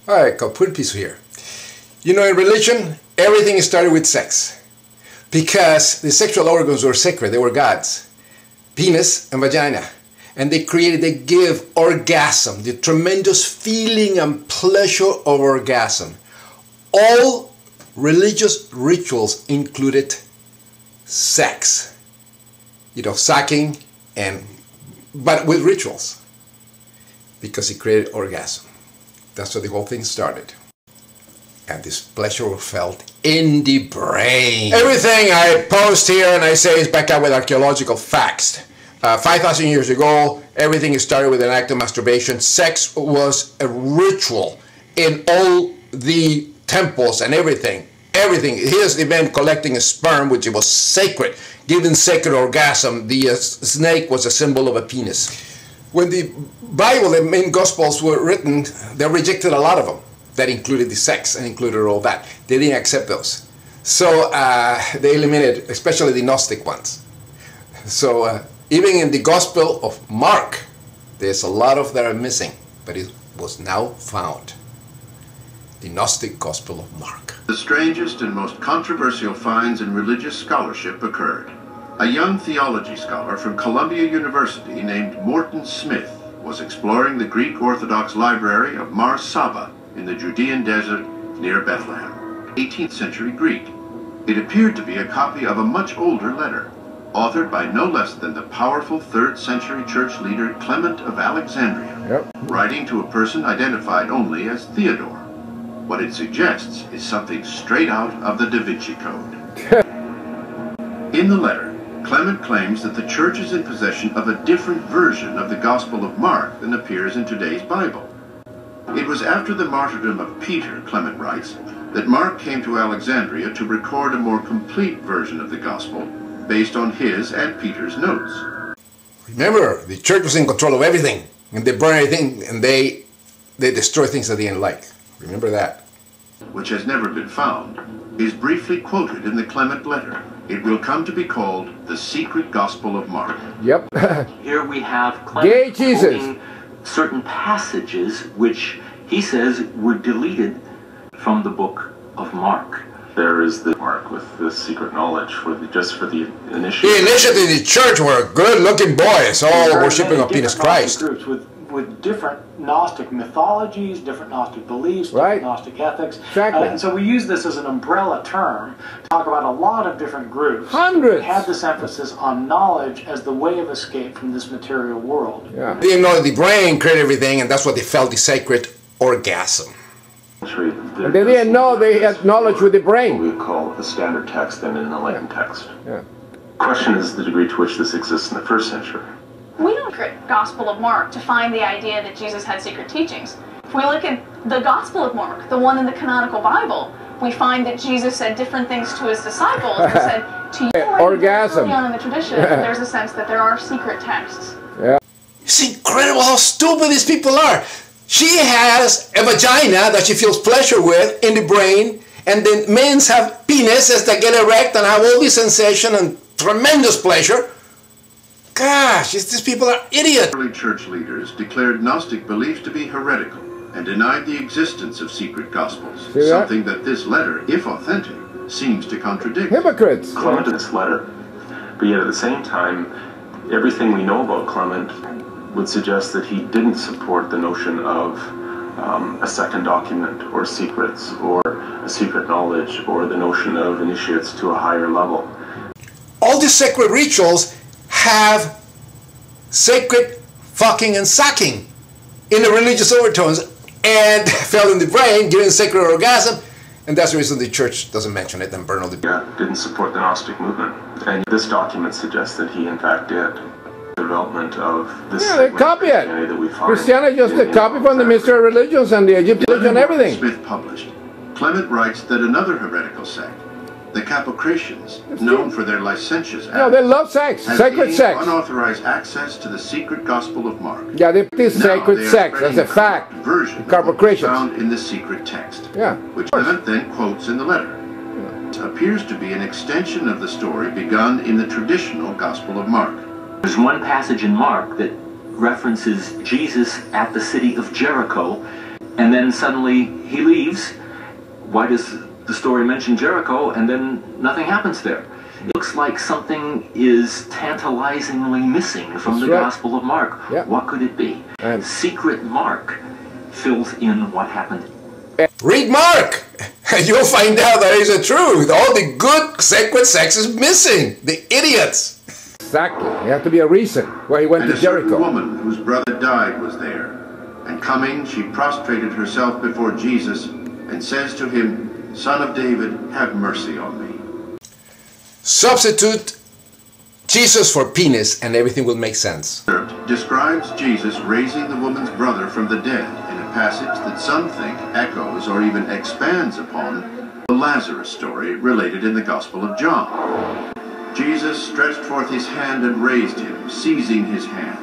All right, put a piece here. You know, in religion, everything started with sex. Because the sexual organs were sacred, they were gods. Penis and vagina. And they give orgasm, the tremendous feeling and pleasure of orgasm. All religious rituals included sex. You know, sucking, but with rituals. Because it created orgasm. That's where the whole thing started. And this pleasure was felt in the brain. Everything I post here and I say is backed up with archaeological facts. 5,000 years ago, everything started with an act of masturbation. Sex was a ritual in all the temples and everything. Everything. Here's the man collecting a sperm, which was sacred. Giving sacred orgasm. The snake was a symbol of a penis. When the Bible, the main Gospels were written, they rejected a lot of them. That included the sex and included all that. They didn't accept those. So they eliminated, especially the Gnostic ones. So even in the Gospel of Mark, there's a lot of that are missing, but it was now found. The Gnostic Gospel of Mark. The strangest and most controversial finds in religious scholarship occurred. A young theology scholar from Columbia University named Morton Smith was exploring the Greek Orthodox library of Mar Saba in the Judean desert near Bethlehem. 18th century Greek. It appeared to be a copy of a much older letter, authored by no less than the powerful 3rd century church leader Clement of Alexandria, writing to a person identified only as Theodore. What it suggests is something straight out of the Da Vinci Code. In the letter, Clement claims that the church is in possession of a different version of the Gospel of Mark than appears in today's Bible. It was after the martyrdom of Peter, Clement writes, that Mark came to Alexandria to record a more complete version of the Gospel based on his and Peter's notes. Remember, the church was in control of everything, and they burned everything, and they destroy things that they didn't like. Remember that. Which has never been found, is briefly quoted in the Clement letter. It will come to be called the Secret Gospel of Mark. Yep. Here we have Clement Jesus. quoting certain passages which he says were deleted from the book of Mark. There is the Mark with the secret knowledge just for the initiates. The initiates in the church were good-looking boys, all worshiping of penis Christ. Groups with different Gnostic mythologies, different Gnostic beliefs, different Gnostic ethics. Exactly. And so we use this as an umbrella term to talk about a lot of different groups. Hundreds. That had this emphasis on knowledge as the way of escape from this material world. Yeah. They didn't know that the brain created everything, and that's what they felt the sacred orgasm. And they didn't know they had knowledge with the brain. We call the standard text and an enlightened text. Yeah. Question is the degree to which this exists in the 1st century. We don't read the Gospel of Mark to find the idea that Jesus had secret teachings. If we look at the Gospel of Mark, the one in the canonical Bible, we find that Jesus said different things to his disciples and said to you Orgasm. early on in the tradition, there's a sense that there are secret texts. Yeah. It's incredible how stupid these people are. She has a vagina that she feels pleasure with in the brain, and then men have penises that get erect and have all this sensation and tremendous pleasure. Gosh, these people are idiots. Early church leaders declared Gnostic beliefs to be heretical and denied the existence of secret gospels, something that this letter, if authentic, seems to contradict. Hypocrites. Clement in this letter, but yet at the same time, everything we know about Clement would suggest that he didn't support the notion of a second document or secrets or a secret knowledge or the notion of initiates to a higher level. All these sacred rituals have sacred fucking and sucking in the religious overtones and fell in the brain, giving sacred orgasm, and that's the reason the church doesn't mention it and burn all the... Yeah, didn't support the Gnostic movement. And this document suggests that he in fact did. Development of this they copy it. That we find Christianity just a copy from the mystery religions and the Egyptian religion and everything. Smith published. Clement writes that another heretical sect, the Capocratians, known for their licentious acts, they love sex, sacred sex. Unauthorized access to the secret Gospel of Mark. Yeah, they practice sacred sex as a fact. Version Capocratians found in the secret text, which Clement then quotes in the letter. It appears to be an extension of the story begun in the traditional Gospel of Mark. There's one passage in Mark that references Jesus at the city of Jericho. And then suddenly he leaves. Why does the story mention Jericho and then nothing happens there? It looks like something is tantalizingly missing from the Gospel of Mark. Yeah. What could it be? Secret Mark fills in what happened. Read Mark! You'll find out that is the truth. All the good sacred sex is missing. The idiots. Exactly. There had to be a reason why he went to Jericho. And a certain woman whose brother died was there. And coming, she prostrated herself before Jesus and says to him, Son of David, have mercy on me. Substitute Jesus for penis and everything will make sense. Describes Jesus raising the woman's brother from the dead in a passage that some think echoes or even expands upon the Lazarus story related in the Gospel of John. Jesus stretched forth his hand and raised him, seizing his hand.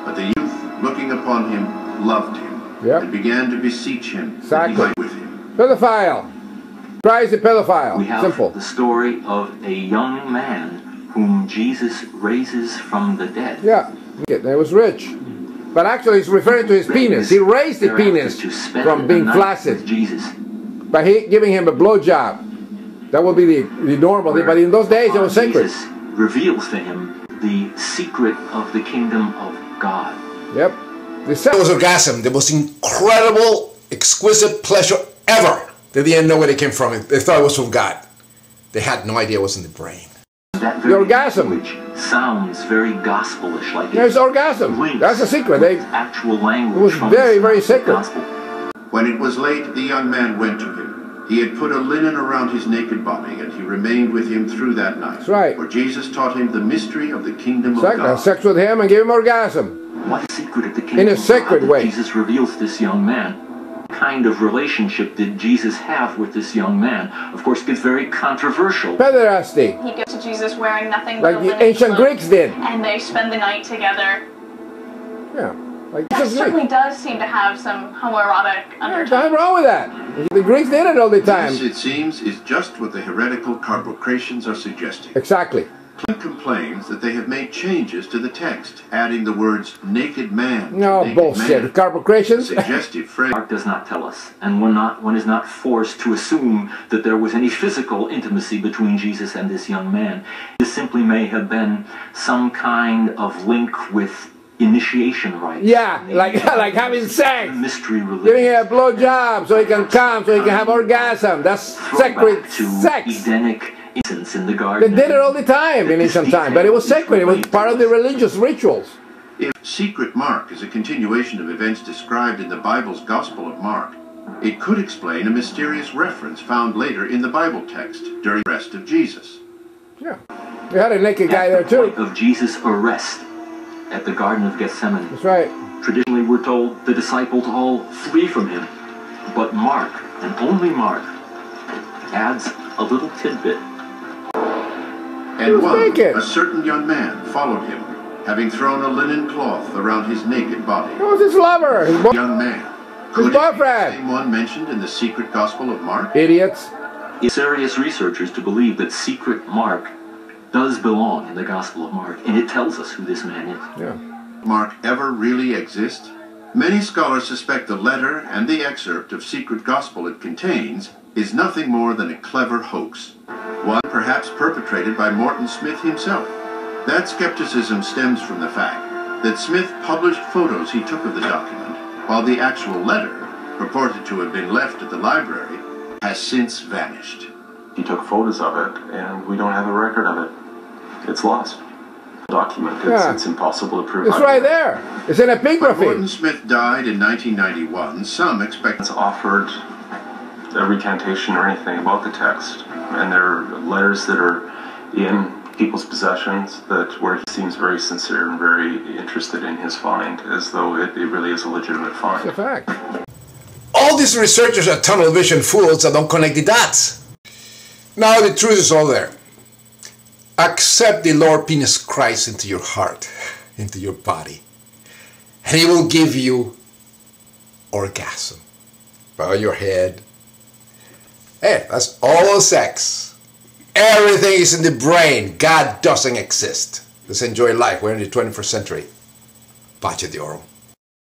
But the youth, looking upon him, loved him and began to beseech him that he might with him. Pedophile. Christ the pedophile. We have Simple. the story of a young man whom Jesus raises from the dead. Yeah, he was rich. But actually he's referring to his penis. He raised the penis from being flaccid by giving him a blowjob. That would be the normal thing, but in those days it was sacred. Jesus reveals to him the secret of the kingdom of God. Yep. It was orgasm, the most incredible, exquisite pleasure ever. They didn't know where it came from. They thought it was from God. They had no idea it was in the brain. That the orgasm, which sounds very gospelish, like there's orgasm. That's a secret. Actual language. It was very, very sacred. When it was late, the young man went to him. He had put a linen around his naked body, and he remained with him through that night. That's right. Where Jesus taught him the mystery of the kingdom of God. Sex with him and gave him orgasm. What secret of the kingdom in a sacred way Jesus reveals to this young man? What kind of relationship did Jesus have with this young man? Of course, it gets very controversial. Pederasty. He goes to Jesus wearing nothing like but the ancient Greeks did. And they spend the night together. Yeah. Like that certainly does seem to have some homoerotic undertones. Nothing wrong with that. The Greeks did it all the time. This, it seems, is just what the heretical Carpocratians are suggesting. Exactly. Clement complains that they have made changes to the text, adding the words naked man. No, bullshit. Carpocratians? Suggestive phrase. Mark does not tell us, and one is not forced to assume that there was any physical intimacy between Jesus and this young man. This simply may have been some kind of link with initiation rites. Yeah, like having sex. Mystery religion. Giving him a blowjob so he can come, so he can have orgasm. That's sacred sex. Edenic innocence in the garden. They did it all the time in ancient time, but it was sacred. It was part of the religious rituals. If Secret Mark is a continuation of events described in the Bible's Gospel of Mark, it could explain a mysterious reference found later in the Bible text during the arrest of Jesus. Yeah, you had a naked guy there too. Of Jesus' arrest at the Garden of Gethsemane. That's right. Traditionally, we're told the disciples all flee from him, but Mark, and only Mark, adds a little tidbit. And a certain young man followed him, having thrown a linen cloth around his naked body. It was his lover, his young man. His boyfriend. Same one mentioned in the secret Gospel of Mark? Idiots. Serious researchers to believe that secret Mark does belong in the Gospel of Mark, and it tells us who this man is. Yeah. Mark ever really exist? Many scholars suspect the letter and the excerpt of secret Gospel it contains is nothing more than a clever hoax, one perhaps perpetrated by Morton Smith himself. That skepticism stems from the fact that Smith published photos he took of the document, while the actual letter, purported to have been left at the library, has since vanished. He took photos of it, and we don't have a record of it. It's lost. Document. It's impossible to prove. It's right there. It's an epigraphy. When Morton Smith died in 1991, some expect it's offered a recantation or anything about the text, and there are letters that are in people's possessions where he seems very sincere and very interested in his find, as though it really is a legitimate find. It's a fact. All these researchers are tunnel vision fools that don't connect the dots. Now the truth is all there. Accept the Lord Penis Christ into your heart, into your body, and He will give you orgasm. Bow your head. Hey, that's all sex. Everything is in the brain. God doesn't exist. Let's enjoy life. We're in the 21st century. Pace de oro.